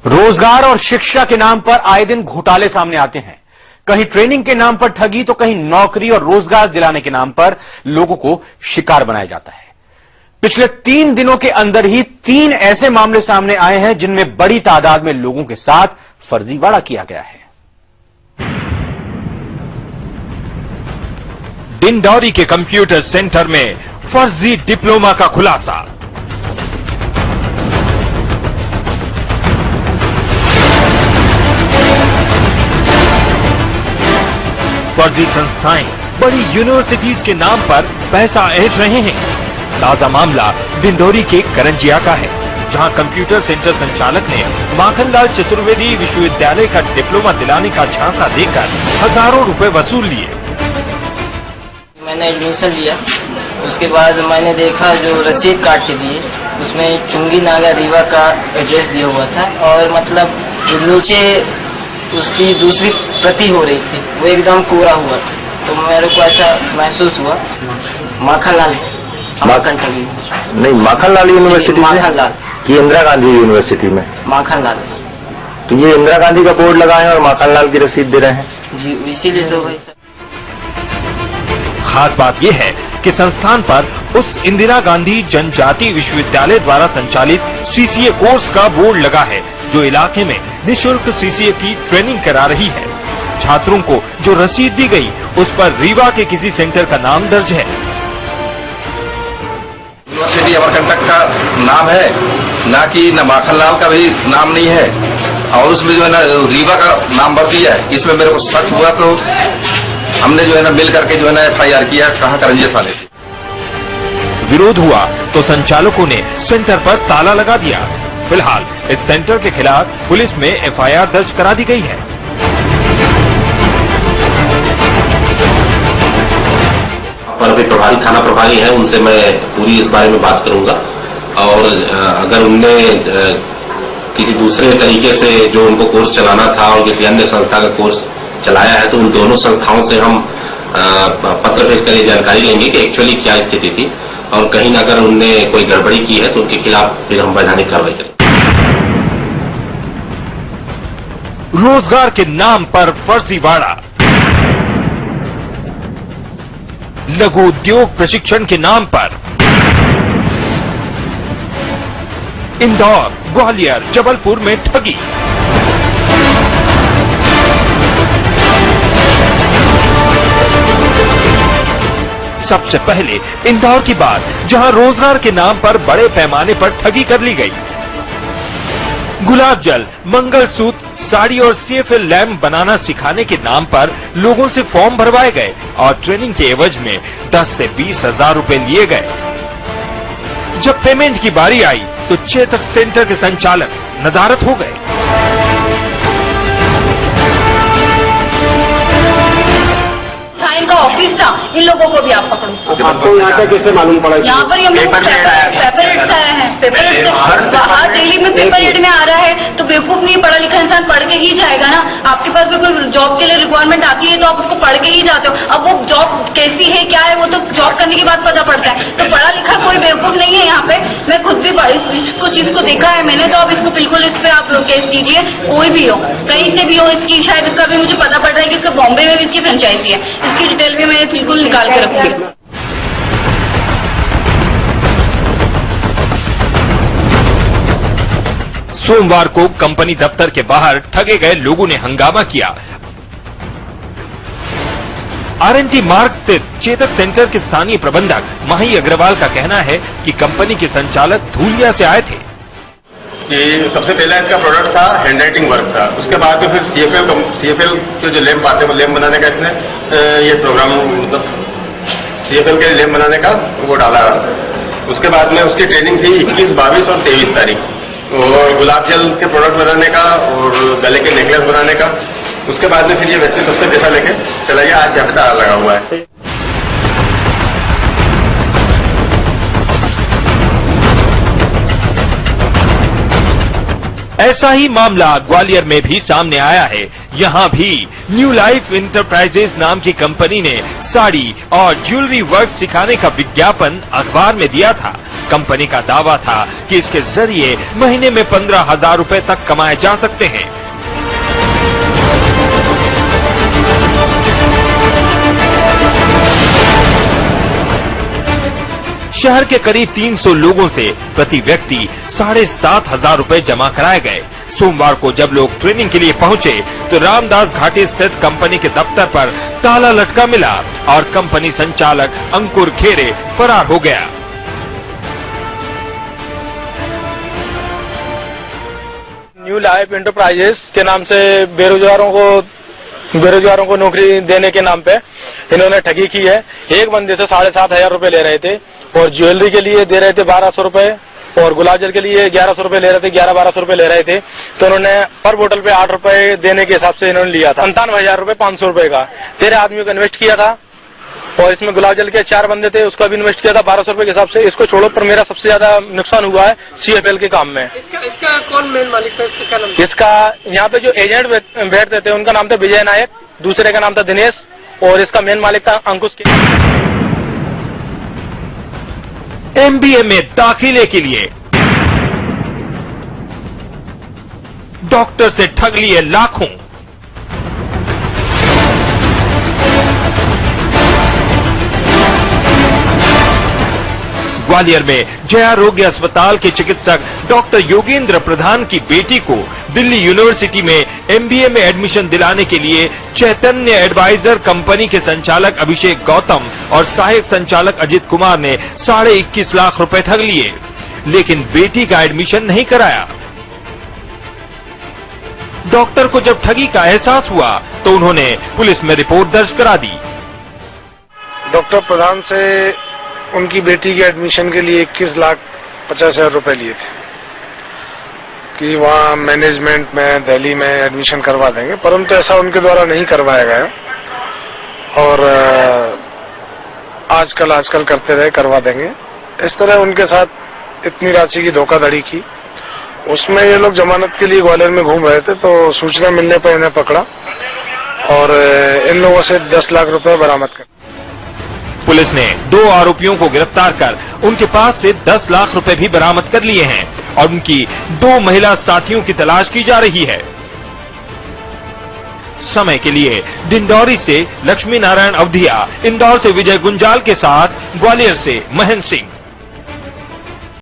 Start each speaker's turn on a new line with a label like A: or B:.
A: रोजगार और शिक्षा के नाम पर आए दिन घोटाले सामने आते हैं। कहीं ट्रेनिंग के नाम पर ठगी तो कहीं नौकरी और रोजगार दिलाने के नाम पर लोगों को शिकार बनाया जाता है। पिछले 3 दिनों के अंदर ही 3 ऐसे मामले सामने आए हैं जिनमें बड़ी तादाद में लोगों के साथ फर्जीवाड़ा किया गया है।
B: डिंडौरी के कंप्यूटर सेंटर में फर्जी डिप्लोमा का खुलासा। फर्जी संस्थाएं बड़ी यूनिवर्सिटीज के नाम पर पैसा ऐंठ रहे हैं। ताजा मामला डिंडौरी के करंजिया का है, जहां कंप्यूटर सेंटर संचालक ने माखनलाल चतुर्वेदी विश्वविद्यालय का डिप्लोमा दिलाने का झांसा देकर हजारों रुपए वसूल लिए।
C: मैंने एडमिशन लिया, उसके बाद मैंने देखा जो रसीद काट के दिए उसमें चुंगी नागा रीवा का एड्रेस दिया हुआ था और मतलब नीचे उसकी दूसरी प्रति हो रही थी, वो एकदम कोरा हुआ था। तो मेरे को ऐसा महसूस हुआ माखनलाल
D: नहीं, माखनलाल यूनिवर्सिटी
C: माखनलाल
D: की इंदिरा गांधी यूनिवर्सिटी में
C: माखनलाल।
D: तो ये इंदिरा गांधी का बोर्ड लगाए और माखनलाल की रसीद दे रहे हैं
C: जी, इसीलिए तो भाई।
B: खास बात यह है कि संस्थान पर उस इंदिरा गांधी जनजाति विश्वविद्यालय द्वारा संचालित सीसीए कोर्स का बोर्ड लगा है, जो इलाके में निःशुल्क सीसीए की ट्रेनिंग करा रही है। छात्रों को जो रसीद दी गई उस पर रीवा के किसी सेंटर का नाम दर्ज है।
E: यूनिवर्सिटी अमरकंटक का नाम है, ना कि न माखनलाल का भी नाम नहीं है और उसमें जो है ना रीवा का नाम भर दिया है। इसमें मेरे को शक हुआ तो हमने जो है ना मिल करके जो है ना FIR किया, कहाँ करंजिया थाने।
B: विरोध हुआ तो संचालकों ने सेंटर पर ताला लगा दिया। फिलहाल इस सेंटर के खिलाफ पुलिस में FIR दर्ज करा दी गई है।
F: पर भी प्रभारी थाना प्रभारी है, उनसे मैं पूरी इस बारे में बात करूंगा और अगर उनने किसी दूसरे तरीके से जो उनको कोर्स चलाना था और किसी अन्य संस्था का कोर्स चलाया है तो उन दोनों संस्थाओं से हम पत्र भेजकर ये जानकारी लेंगे कि एक्चुअली क्या स्थिति थी और कहीं न अगर उनने कोई गड़बड़ी की है तो उनके खिलाफ फिर हम वैधानिक कार्रवाई करेंगे।
B: रोजगार के नाम पर फर्जीवाड़ा, लघु उद्योग प्रशिक्षण के नाम पर इंदौर, ग्वालियर, जबलपुर में ठगी। सबसे पहले इंदौर की बात, जहां रोजगार के नाम पर बड़े पैमाने पर ठगी कर ली गई। गुलाब जल, मंगलसूत्र, साड़ी और CFL लैम्प बनाना सिखाने के नाम पर लोगों से फॉर्म भरवाए गए और ट्रेनिंग के एवज में 10 से 20 हजार रुपए लिए गए। जब पेमेंट की बारी आई तो चेतक सेंटर के संचालक नदारत हो गए।
G: इनका ऑफिस था, इन लोगों को भी आप पकड़ो।
D: आपको यहाँ पे कैसे मालूम पड़ा?
G: यहाँ पर हम लोग पेपर एड से आए हैं। पेपर एड से बाहर दिल्ली में पेपर एड में आ रहा है तो बेवकूफ नहीं, पढ़ा लिखा इंसान पढ़ के ही जाएगा ना। आपके पास भी कोई जॉब के लिए रिक्वायरमेंट आती है तो आप उसको पढ़ के ही जाते हो। अब वो जॉब कैसी है क्या है वो तो जॉब करने के बाद पता पड़ता है। तो पढ़ा लिखा कोई बेवकूफ नहीं है यहाँ पे। मैं खुद भी कुछ चीज को देखा है मैंने, तो आप इसको बिल्कुल इस पे आप केस कीजिए, कोई भी हो, कहीं से भी हो। इसकी शायद इसका भी मुझे पता पड़ रहा है कि इसका बॉम्बे में भी इसकी फ्रेंचाइजी है। इसकी डिटेल भी मैं बिल्कुल निकाल के रखूंगी।
B: सोमवार को कंपनी दफ्तर के बाहर ठगे गए लोगों ने हंगामा किया। RNT मार्ग स्थित चेतक सेंटर के स्थानीय प्रबंधक माही अग्रवाल का कहना है कि कंपनी के संचालक धूलिया से आए थे।
H: कि सबसे पहला इसका प्रोडक्ट था हैंड राइटिंग वर्क था, उसके बाद में फिर CFL के जो लैम्प आते हैं वो लैम्प बनाने का इसने ये प्रोग्राम मतलब CFL के लैम्प बनाने का वो डाला। उसके बाद में उसकी ट्रेनिंग थी 21, 22 और 23 तारीख, और गुलाब जल के प्रोडक्ट बनाने का और गले के नेकलेस बनाने का। उसके बाद में फिर ये व्यक्ति सबसे पैसा लेके चला गया। आज यहाँ पे ताला लगा हुआ है।
B: ऐसा ही मामला ग्वालियर में भी सामने आया है। यहाँ भी न्यू लाइफ इंटरप्राइजेज नाम की कंपनी ने साड़ी और ज्वेलरी वर्क सिखाने का विज्ञापन अखबार में दिया था। कंपनी का दावा था कि इसके जरिए महीने में 15,000 रुपए तक कमाए जा सकते हैं। शहर के करीब 300 लोगों से प्रति व्यक्ति 7,500 रुपए जमा कराए गए। सोमवार को जब लोग ट्रेनिंग के लिए पहुंचे तो रामदास घाटी स्थित कंपनी के दफ्तर पर ताला लटका मिला और कंपनी संचालक अंकुर खेरे फरार हो गया।
I: न्यू लाइफ इंटरप्राइजेस के नाम से बेरोजगारों को नौकरी देने के नाम पे इन्होंने ठगी की है। एक बंदे से 7,500 रुपए ले रहे थे और ज्वेलरी के लिए दे रहे थे 1,200 रुपए और गुलाब जल के लिए 1,100 रुपए ले रहे थे, 11-1200 रुपए ले रहे थे। तो उन्होंने पर बोतल पे 8 रुपए देने के हिसाब से इन्होंने लिया था। 57,000 रुपए 500 रुपए का 13 आदमियों का इन्वेस्ट किया था और इसमें गुलाब जल के 4 बंदे थे, उसका भी इन्वेस्ट किया था 1,200 रुपए के हिसाब से। इसको छोड़ो, पर मेरा सबसे ज्यादा नुकसान हुआ है CFL के काम में।
J: इसका कौन मेन मालिक था? इसका नाम?
I: इसका यहाँ पे जो एजेंट बैठते थे उनका नाम था विजय नायक, दूसरे का नाम था दिनेश और इसका मेन मालिक था अंकुश।
B: MBA में दाखिले के लिए डॉक्टर से ठग लिए लाखों। ग्वालियर में जय आरोग्य अस्पताल के चिकित्सक डॉक्टर योगेंद्र प्रधान की बेटी को दिल्ली यूनिवर्सिटी में MBA में एडमिशन दिलाने के लिए चैतन्य एडवाइजर कंपनी के संचालक अभिषेक गौतम और सहायक संचालक अजित कुमार ने 21.5 लाख रुपए ठग लिए, लेकिन बेटी का एडमिशन नहीं कराया। डॉक्टर को जब ठगी का एहसास हुआ तो उन्होंने पुलिस में रिपोर्ट दर्ज करा दी।
K: डॉक्टर प्रधान से उनकी बेटी के एडमिशन के लिए 21,50,000 रुपए लिए थे कि वहाँ मैनेजमेंट में दिल्ली में एडमिशन करवा देंगे, परंतु ऐसा उनके द्वारा नहीं करवाया गया और आजकल करते रहे करवा देंगे। इस तरह उनके साथ इतनी राशि की धोखाधड़ी की। उसमें ये लोग जमानत के लिए ग्वालियर में घूम रहे थे तो सूचना मिलने पर इन्हें पकड़ा और इन लोगों से 10 लाख रुपए बरामद कर।
B: पुलिस ने 2 आरोपियों को गिरफ्तार कर उनके पास से 10 लाख रुपए भी बरामद कर लिए हैं और उनकी 2 महिला साथियों की तलाश की जा रही है। समय के लिए डिंडौरी से लक्ष्मी नारायण अवधिया, इंदौर से विजय गुंजाल के साथ ग्वालियर से महेंद्र सिंह।